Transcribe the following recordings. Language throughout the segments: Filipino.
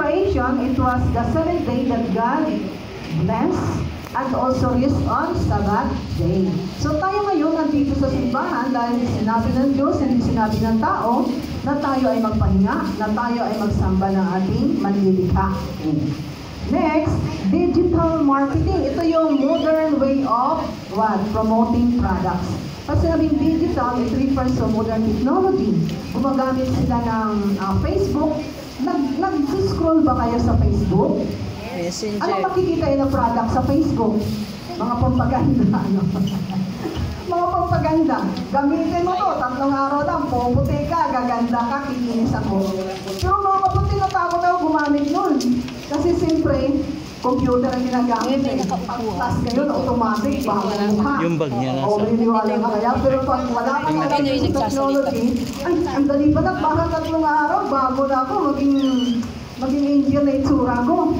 creation, it was the seventh day that God blessed at also rest on Sabbath day. So tayo ngayon nandito sa simbahan dahil sinabi ng Diyos, hindi sinabi ng tao, na tayo ay magpahinga, na tayo ay magsamba ng ating manlilikha. Next, digital marketing. Ito yung modern way of what? Promoting products. Pag sinabing digital, it refers to modern technology. Gumagamit sila ng Facebook. Nag-scroll ba kayo sa Facebook? Messenger. Ano makikita yun ng product sa Facebook? Mga pampaganda, ano? Mga pampaganda. Gamitin mo to, 3 araw lang, puputi ka, gaganda ka, kikinis ako. Pero mga kaputi, natakot ako gumamit nun. Kasi siyempre, computer ang ginagamit eh. Pag-plus ngayon, automatic, bago mukha. Yung bag niya nasa. O, maniniwala ka kaya. Pero pag wala ka na lang sa technology, ay, ang dali ba na, baka 3 araw, bago na ako, maging angel na itsura ko.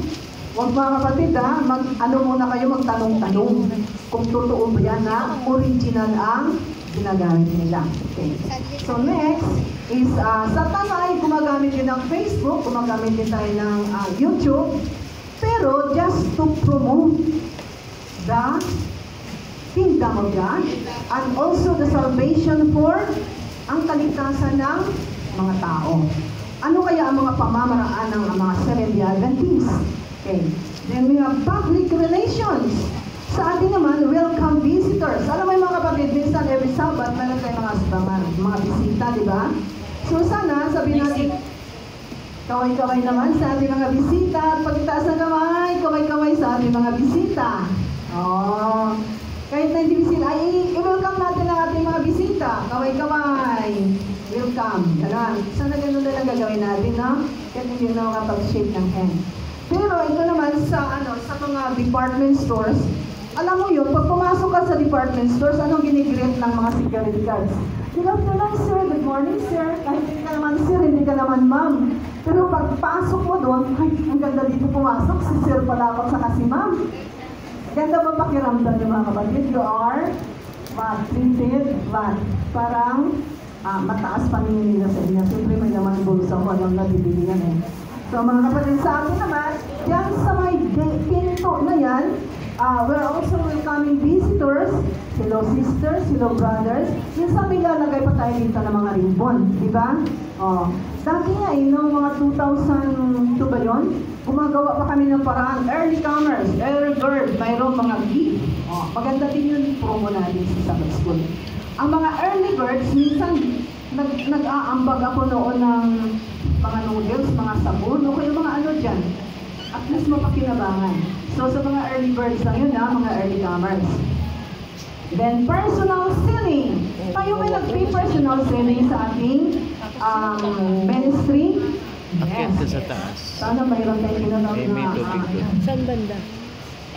Huwag mga kapatid ha, ano muna kayo magtanong-tanong kung totoo ba yan na original ang ginagamit nila. Okay. So next is sa tanay, gumagamit din ng Facebook, gumagamit din tayo ng YouTube, pero just to promote the kingdom of God and also the salvation for ang kaligtasan ng mga tao. Ano kaya ang mga pamamaraan ng mga Seventh-day Adventists? Okay. Then we have public relations. Sa atin naman, welcome visitors. Alam mo yung mga kapatid, minsan every Sabbath, meron tayo mga bisita, di ba? So sana, sabihin natin, kaway-kaway naman sa ating mga bisita. At pagkitaas ng kamay, kaway-kaway sa ating mga bisita. Oh. Kahit na hindi bisita, ay i-welcome natin ang ating mga bisita. Kaway-kaway. Welcome. Ganun. Sana ganun na lang gagawin natin, no? Kahit hindi na makapag-shake ng hand. Pero ito naman sa mga department stores, alam mo yun, pag pumasok ka sa department stores, anong ginigreet ng mga security guards? Good afternoon, sir. Good morning, sir. Kahit hindi ka naman sir, hindi ka naman ma'am. Pero pagpasok mo doon, ay, ang ganda dito pumasok, si sir pala ako saka si ma'am. Ganda ba pakiramdam niyo mga kapatid? You are treated parang mataas paningin nila sa inyo. Siyempre may naman bulsa ko, anong nabibili yan eh. So mga kapatid, sa akin naman, yan sa may pinto na yan, we're also welcoming visitors. Hello sisters, hello brothers. Minsan may lalagay pa tayo dito ng mga ribbon, di ba? Dati nga noong mga 2002 ba yun? Gumagawa pa kami ng paraan, early comers, early bird, mayroong mga gift. Maganda din yung promo natin sa Sabbath School. Ang mga early birds, minsan nag-aambag ako noon ng mga noodles, mga sabon, o kaya mga ano dyan. At least mapakinabangan. So sa mga early birds lang yun mga early comers. Then personal selling. Tayo may nag-personal selling sa ating ministry. Akyat sa taas. Sana mayroon tayo kinanong May tubig doon. Saan banda?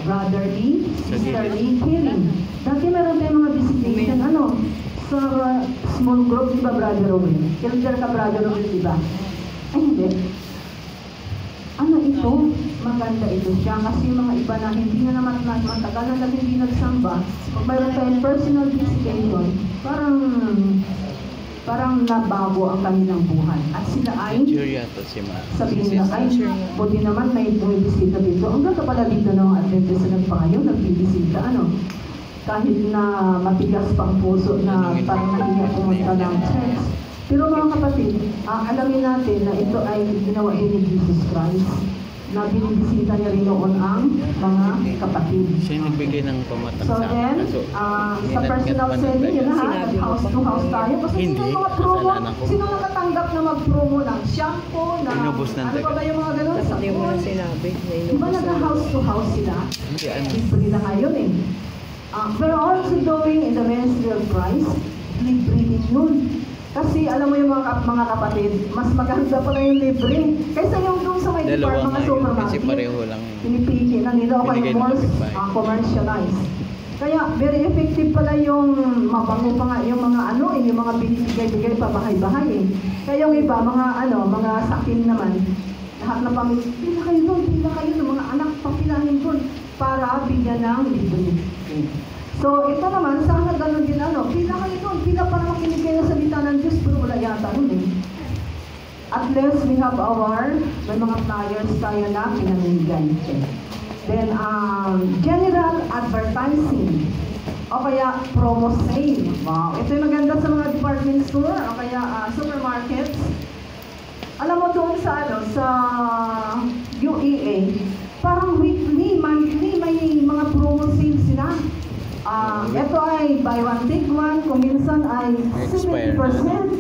Brotherly, sisterly caring. Dati meron tayong mga visitation, sa small group, di ba, Brother Owen? Elder ka, Brother Owen, di ba? Ay, hindi. Ano ito? Maganda ito siya. Kasi yung mga iba na hindi na naman matagal na hindi nagsamba, pag mayroon tayong personal visitation, parang nabago ang kanilang buhay. At sila ay sabihin na ay, buti naman may bumibisita dito. Ang ganda pala dito ng Adventist na nagpayo, nagbibisita, kahit na matigas pang puso na parang nahiya pumunta ng church. Pero mga kapatid, alamin natin na ito ay ginawa ni Jesus Christ na binibisita niya rin noon ang mga kapatid. Siya yung nagbigay ng pamatang So then, sa personal selling, yun house to house tayo. Kasi hindi, mga promo, kasalanan ko. sino nakatanggap na mag-promo ng shampoo, ano pa ba yung mga ganun? Dapat hindi mo na sinabi. Di ba naka-house to house sila? Hindi, Libre na ngayon eh. We're also doing in the ministry of Christ, libre din yun. Kasi alam mo yung mga kapatid, mas maganda pala yung libre. Kaysa yung doon sa may department mga supermarket, kasi pareho lang. pinipili na nila o kayo more commercialized. Kaya very effective pala yung mabango pa nga yung mga yung mga binibigay-bigay pa bahay-bahay eh. Kaya yung iba, mga sakin naman, lahat na pamilya, pila kayo doon, mga anak, papilahin doon, para bigyan ng libre. So, ito naman, sana ganun din pila kayo doon, pila para makinig kayo sa salita ng Diyos, pero wala yata nun eh. At least we have may mga flyers tayo na pinamigay. Then, general advertising. O kaya promo sale. Wow. Ito yung maganda sa mga department store o kaya supermarkets. Alam mo doon sa UEA, parang weekly, monthly, may mga promo sale sila. Ito ay buy one, take one, kung minsan ay 70%.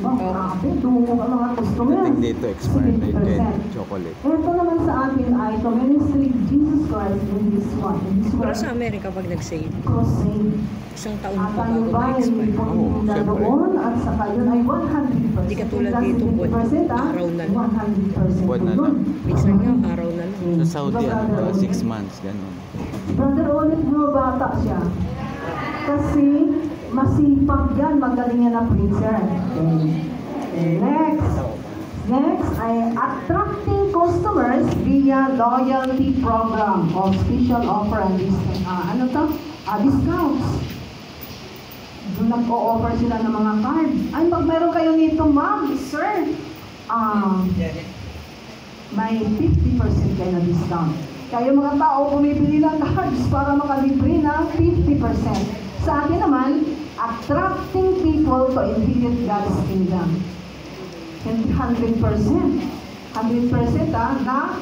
Grabe, tungo ka mga customer. Dating dito, expired na yung chocolate. Ito naman sa atin ay to ministry Jesus Christ in this one. Pero sa Amerika pag nag-sale, Crusade. isang taon At pa tayo bago ba ay ma-expire. pumunta doon at saka yun ay 100%. Hindi katulad dito, 70%, araw na lang. 100% Buwan na doon. lang. Minsan nga, araw na lang. Sa Saudi, 6 months, ganun. Brother Ulit, bumabata siya. Kasi masipag yan, magaling yan na preacher. Next ay attracting customers via loyalty program o special offer and discounts. Doon nag-o-offer sila ng mga card. Ay, pag meron kayo nito, ma'am, sir, may 50% kayo na discount. Kaya mga tao bumibili ng cards para makalibre ng 50%. Sa atin naman, attracting people to inherit God's kingdom. And 100%. 100% na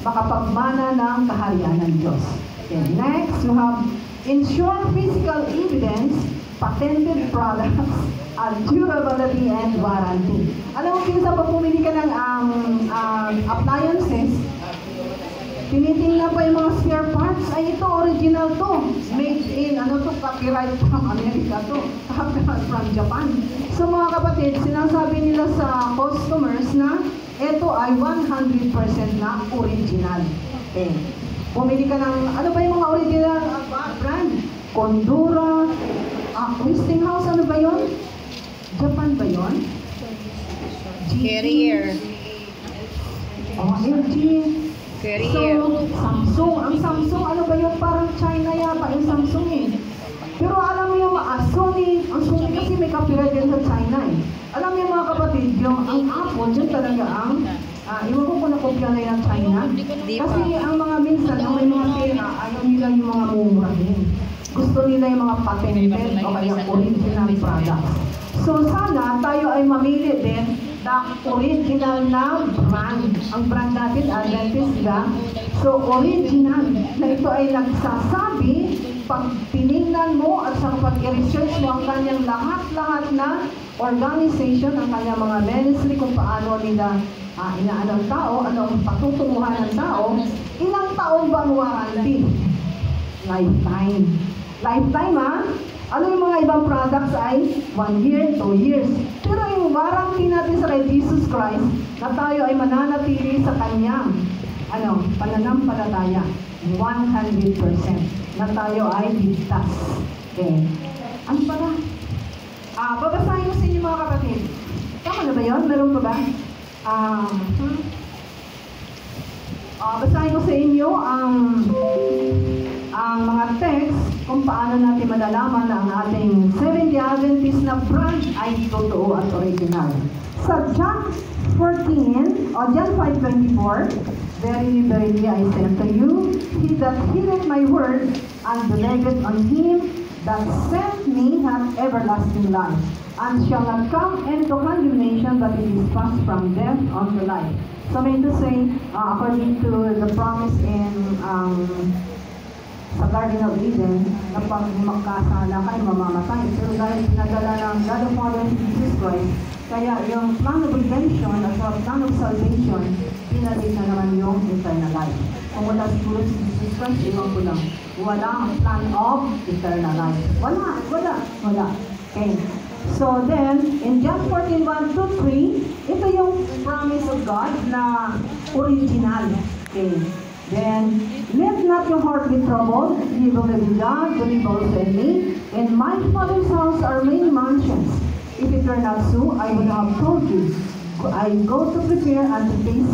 makapagmana ng kaharian ng Diyos. Okay. Next, you have ensure physical evidence, patented products, and durability and warranty. Alam mo, kinsa pa pumili ka ng appliances, tinitingnan pa yung mga spare parts, ay ito, original to. Made in, copyright from America to. Copyright from Japan. So mga kapatid, sinasabi nila sa customers na ito ay 100% na original. Okay. Bumili ka ng, ano ba yung mga original brand? Condura, Westinghouse, ano ba yun? Japan ba yun? Carrier. LG. Carrier. Samsung. Ang Samsung, ano ba yun? Parang China yata yung Samsung eh. Pero alam mo yung Sony, ang Sony kasi may copyright din sa China eh. Alam mo yung mga kapatid, yung ang Apple, yun talaga ang, iwan ko kung nakopya na yung China. Kasi ang mga minsan, ang may mga pera, ayaw nila yung mga mumurahin. Gusto nila yung mga patented o kaya original product. So sana tayo ay mamili din the original na brand. Ang brand natin, Adventist ba? So original, na ito ay nagsasabi, pag tinignan mo at sa pag-research mo ang kanyang lahat-lahat na organization, ang kanyang mga ministry, kung paano nila inaano ang tao, ano ang patutunguhan ng tao, ilang taon bang warranty? Lifetime. Lifetime Ano yung mga ibang products ay 1 year, 2 years. Pero yung warranty natin sa kay Jesus Christ, na tayo ay mananatili sa kanyang pananampalataya, 100%. Na tayo ay ligtas. Okay. Ano pala? Babasahin ko sa inyo mga kapatid. Tama na ba yun? Meron pa ba? Basahin ko sa inyo ang mga text kung paano natin malalaman na ang ating Seventh-day Adventist na brand ay totoo at original. Sa John 14, o John 5:24, Verily, verily, I say unto you, he that heareth my word and believeth on him that sent me hath everlasting life, and shall not come into condemnation, but it is passed from death unto life. So I mean to say, according to the promise in sa Garden of Eden, na pag magkasala kayo, mamamatay. Pero dahil pinadala ng God of Father Jesus Christ, kaya yung plan of redemption at plan of salvation, pinalit na naman yung eternal life. Kung wala siguro si Jesus Christ, iwan ko lang. Wala ang plan of eternal life. Wala. Okay. So then, in John 14:1-3, ito yung promise of God na original. Okay. Then, let not your heart be troubled. You believe in God, believe also in me. In my Father's house are many mansions. If it were not so, I would have told you. I go to prepare a place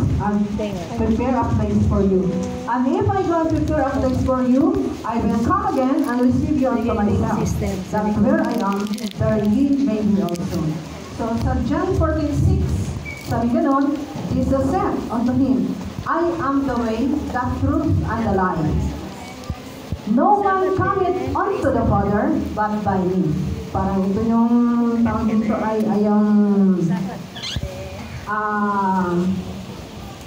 for you. And if I go to prepare a place for you, I will come again and receive you unto myself, that where I am, there ye may be also. So sa John 14:6, Sabi ganon, Jesus said unto him, I am the way, the truth, and the life. No man cometh unto the Father but by me. Parang ito yung tawag dito ay yung